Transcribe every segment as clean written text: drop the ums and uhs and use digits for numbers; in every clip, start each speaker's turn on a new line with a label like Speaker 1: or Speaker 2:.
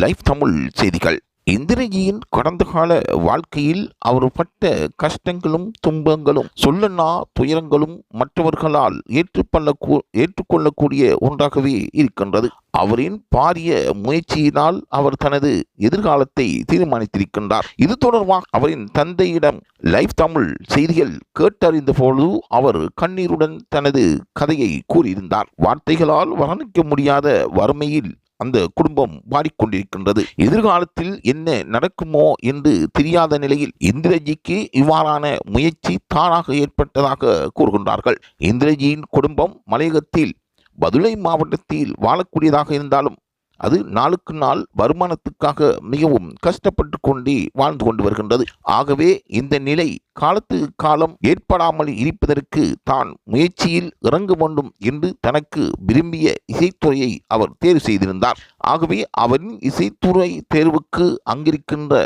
Speaker 1: Live Tamil செய்திகள். இந்திரஜியின் கடந்த கால வாழ்க்கையில் அவர் பட்ட கஷ்டங்களும் துன்பங்களும் சொல்லனா துயரங்களும் மற்றவர்களால் ஏற்றுக்கொள்ளக்கூடிய ஒன்றாகவே இருக்கின்றது. அவரின் பாரிய முயற்சியினால் அவர் தனது எதிர்காலத்தை தீர்மானித்திருக்கின்றார். இது தொடர்பாக அவரின் தந்தையிடம் லைவ் தமிழ் செய்திகள் கேட்டறிந்த பொழுது அவர் கண்ணீருடன் தனது கதையை கூறியிருந்தார். வார்த்தைகளால் வர்ணிக்க முடியாத வறுமையில் அந்த குடும்பம் வாடிக்கொண்டிருக்கின்றது. எதிர்காலத்தில் என்ன நடக்குமோ என்று தெரியாத நிலையில் இந்திரஜிக்கு இவ்வாறான முயற்சி தானாக ஏற்பட்டதாக கூறுகின்றார்கள். இந்திரஜியின் குடும்பம் மலையகத்தில் பதுளை மாவட்டத்தில் வாழக்கூடியதாக இருந்தாலும் அது நாளுக்கு நாள் வருமானத்துக்காக மிகவும் கஷ்டப்பட்டு கொண்டே வாழ்ந்து கொண்டு வருகின்றது. ஆகவே இந்த நிலை காலத்துக்கு காலம் ஏற்படாமல் இருப்பதற்கு தான் முயற்சியில் இறங்க வேண்டும் என்று தனக்கு விரும்பிய இசைத்துறையை அவர் தேர்வு செய்திருந்தார். ஆகவே அவரின் இசைத்துறை தேர்வுக்கு அங்கிருக்கின்ற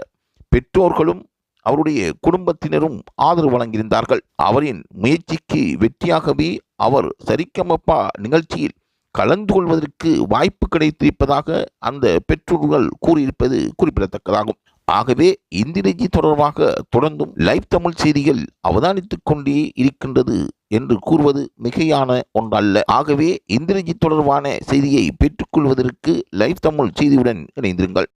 Speaker 1: பெற்றோர்களும் அவருடைய குடும்பத்தினரும் ஆதரவு வழங்கியிருந்தார்கள். அவரின் முயற்சிக்கு வெற்றியாகவே அவர் சரிகமப நிகழ்ச்சியில் கலந்து கொள்வதற்கு வாய்ப்பு கிடைத்திருப்பதாக அந்த பெற்றோர்கள் கூறியிருப்பது குறிப்பிடத்தக்கதாகும். ஆகவே இந்திரஜி தொடர்பாக தொடர்ந்தும் லைவ் தமிழ் செய்திகள் அவதானித்துக் கொண்டே இருக்கின்றது என்று கூறுவது மிகையான ஒன்றல்ல. ஆகவே இந்திரஜி தொடர்பான செய்தியை பெற்றுக்கொள்வதற்கு லைவ் தமிழ் செய்தியுடன் இணைந்திருங்கள்.